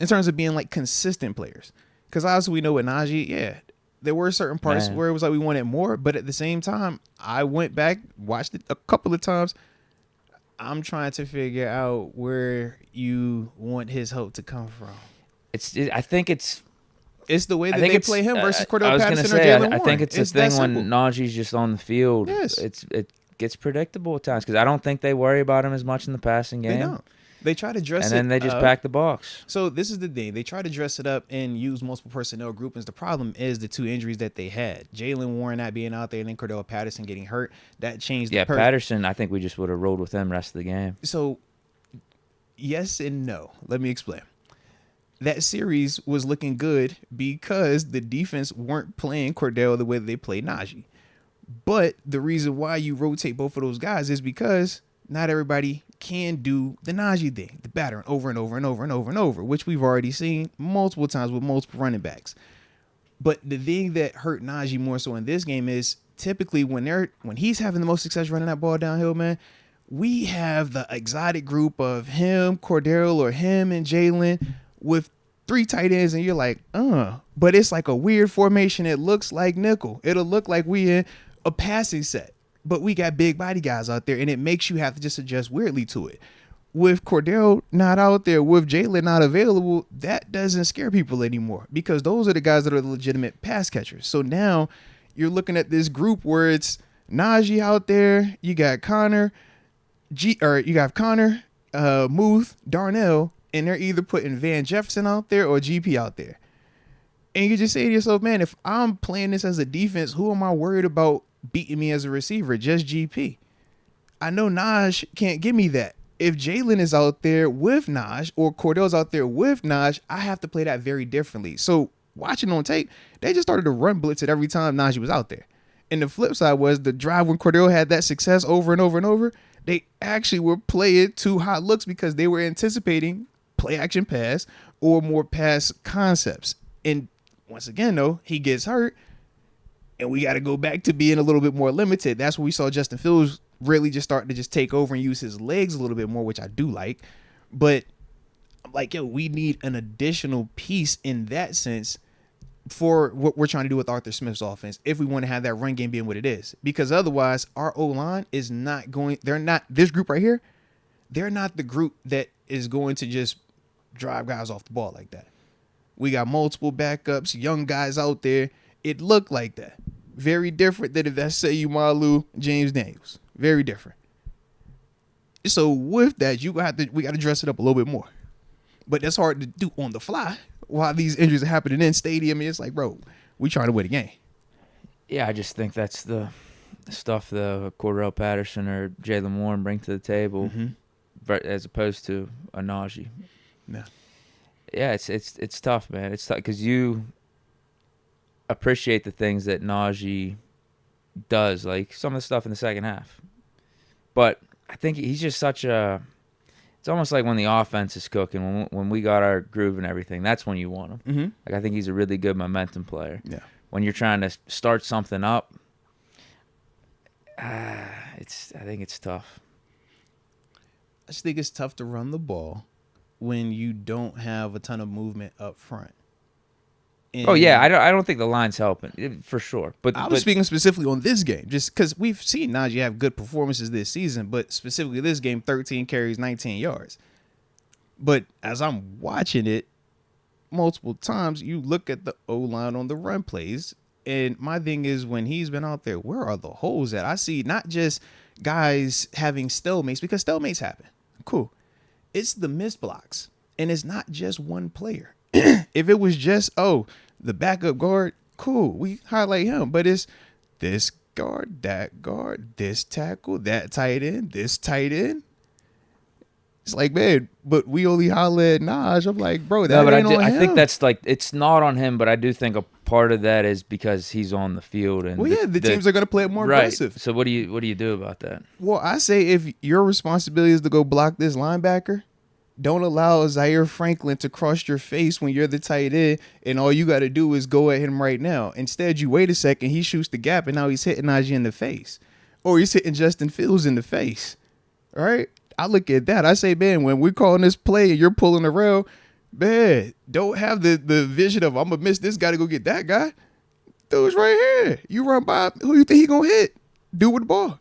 in terms of being like consistent players. Because obviously we know with Najee, yeah, there were certain parts where it was like we wanted more, but at the same time, I went back, watched it a couple of times. I'm trying to figure out where you want his help to come from. I think it's the way that they play him versus Cordarrelle Patterson or Jalen Warren. I think it's the thing when Najee's just on the field. Yes. It gets predictable at times because I don't think they worry about him as much in the passing game. They don't. They try to dress it up. And then they just pack the box. So this is the thing. They try to dress it up and use multiple personnel groupings. The problem is the two injuries that they had. Jalen Warren not being out there and then Cordarrelle Patterson getting hurt. That changed the Patterson, I think we just would have rolled with him the rest of the game. So, yes and no. Let me explain. That series was looking good because the defense weren't playing Cordarrelle the way they played Najee. But the reason why you rotate both of those guys is because not everybody can do the Najee thing, the battering over and over and over and over and over, which we've already seen multiple times with multiple running backs. But the thing that hurt Najee more so in this game is typically when he's having the most success running that ball downhill, man, we have the exotic group of him, Cordarrelle, or him and Jalen with 3 tight ends, and you're like, but it's like a weird formation. It looks like nickel. It'll look like we in a passing set. But we got big body guys out there, and it makes you have to just adjust weirdly to it. With Cordarrelle not out there, with Jalen not available, that doesn't scare people anymore because those are the guys that are the legitimate pass catchers. So now you're looking at this group where it's Najee out there, you got Connor, Muth, Darnell, and they're either putting Van Jefferson out there or GP out there. And you just say to yourself, man, if I'm playing this as a defense, who am I worried about beating me as a receiver? Just GP. I know Naj can't give me that. If Jalen is out there with Naj or Cordarrelle's out there with Naj, I have to play that very differently. So watching on tape, they just started to run blitz it every time Najee was out there. And the flip side was the drive when Cordarrelle had that success over and over and over, they actually were playing 2 hot looks because they were anticipating play action pass or more pass concepts. And once again, though, he gets hurt. And we got to go back to being a little bit more limited. That's when we saw Justin Fields really just starting to just take over and use his legs a little bit more, which I do like. But I'm like, we need an additional piece in that sense for what we're trying to do with Arthur Smith's offense if we want to have that run game being what it is. Because otherwise, our O-line is not going – this group right here, they're not the group that is going to just drive guys off the ball like that. We got multiple backups, young guys out there. It looked like that. Very different than if that's Seyu Malu, James Daniels. Very different. So with that, we got to dress it up a little bit more. But that's hard to do on the fly while these injuries are happening in stadium. And it's like, bro, we trying to win a game. Yeah, I just think that's the stuff the Cordarrelle Patterson or Jalen Warren bring to the table, as opposed to a Najee. Yeah, it's tough, man. It's tough because you appreciate the things that Najee does, like some of the stuff in the second half. But I think he's just such a – it's almost like when the offense is cooking, when we got our groove and everything, that's when you want him. Mm-hmm. Like I think he's a really good momentum player. Yeah. When you're trying to start something up, I think it's tough. I just think it's tough to run the ball when you don't have a ton of movement up front. And I don't think the line's helping for sure. But I was speaking specifically on this game, just because we've seen Najee have good performances this season, but specifically this game, 13 carries, 19 yards. But as I'm watching it multiple times, you look at the O-line on the run plays, and my thing is when he's been out there, where are the holes at? I see not just guys having stalemates, because stalemates happen. Cool. It's the missed blocks, and it's not just one player. If it was just, the backup guard, cool, we highlight him. But it's this guard, this tackle, that tight end, this tight end. It's like, man, but we only holler at Naj. I'm like, bro, that ain't on him. I think that's like, it's not on him, but I do think a part of that is because he's on the field. And the teams are going to play it more aggressive. So what do you do about that? Well, I say if your responsibility is to go block this linebacker, don't allow Zaire Franklin to cross your face when you're the tight end, and all you got to do is go at him right now. Instead, you wait a second, he shoots the gap, and now he's hitting Najee in the face. Or he's hitting Justin Fields in the face. All right? I look at that. I say, man, when we're calling this play and you're pulling the rail, Bad. Don't have the vision of I'm gonna miss this guy to go get that guy. Dude's right here. You run by, who you think he gonna hit? Do with the ball.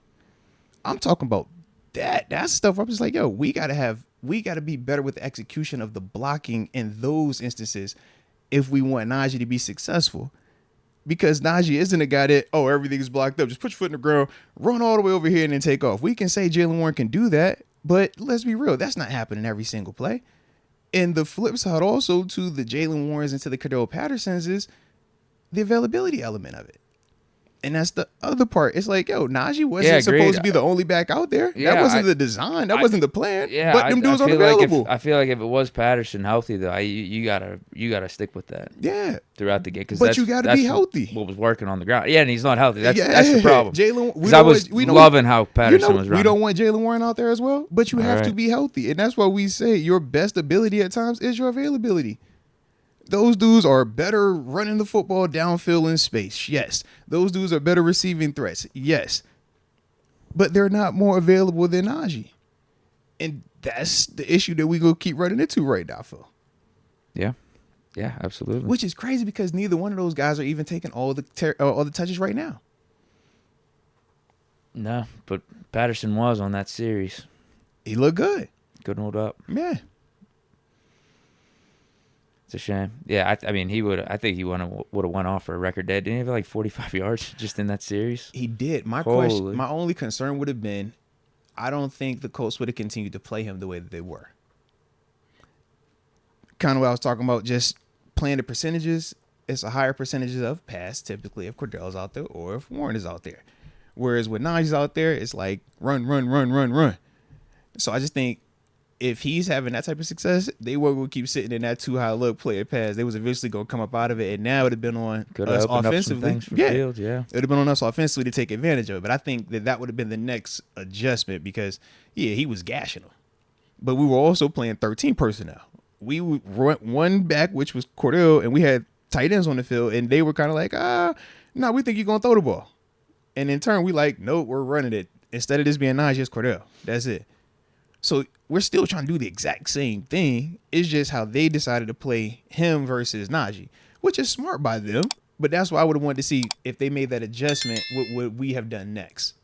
I'm talking about that. That's stuff I'm just like, yo, we gotta be better with the execution of the blocking in those instances if we want Najee to be successful. Because Najee isn't a guy that, oh, everything's blocked up. Just put your foot in the ground, run all the way over here, and then take off. We can say Jaylen Warren can do that, but let's be real. That's not happening every single play. And the flip side also to the Jaylen Warrens and to the Cordarrelle Pattersons is the availability element of it. And that's the other part. It's like, yo, Najee wasn't supposed to be the only back out there. Yeah, that wasn't the design. That wasn't the plan. Yeah, but them dudes aren't available. I feel like if it was Patterson healthy, though, you gotta stick with that. Yeah, throughout the game. But you got to be healthy. What was working on the ground? Yeah, and he's not healthy. That's the problem. Jaylen, I was loving how Patterson was running. We don't want Jaylen Warren out there as well, but you have to be healthy, and that's why we say your best ability at times is your availability. Those dudes are better running the football downfield in space. Yes. Those dudes are better receiving threats. Yes. But they're not more available than Najee. And that's the issue that we go keep running into right now, Phil. Yeah. Yeah, absolutely. Which is crazy because neither one of those guys are even taking all the touches right now. No, but Patterson was on that series. He looked good. Couldn't hold up. Yeah. It's a shame. Yeah, I mean, I think he would have went off for a record day. Didn't he have like 45 yards just in that series? He did. My only concern would have been, I don't think the Colts would have continued to play him the way that they were. Kind of what I was talking about, just playing the percentages. It's a higher percentage of pass, typically, if Cordarrelle's out there or if Warren is out there. Whereas when Najee's out there, it's like run. So I just think, if he's having that type of success, they were going to keep sitting in that too high look, play a pass. They was eventually going to come up out of it, and now it would have been on us offensively. Field, yeah. It would have been on us offensively to take advantage of it. But I think that would have been the next adjustment because, yeah, he was gashing them. But we were also playing 13 personnel. We went one back, which was Cordarrelle, and we had tight ends on the field, and they were kind of like, no, we think you're going to throw the ball. And in turn, we like, nope, we're running it. Instead of this being Najee, it's Cordarrelle. That's it. So we're still trying to do the exact same thing. It's just how they decided to play him versus Najee, which is smart by them. But that's why I would have wanted to see if they made that adjustment, what would we have done next?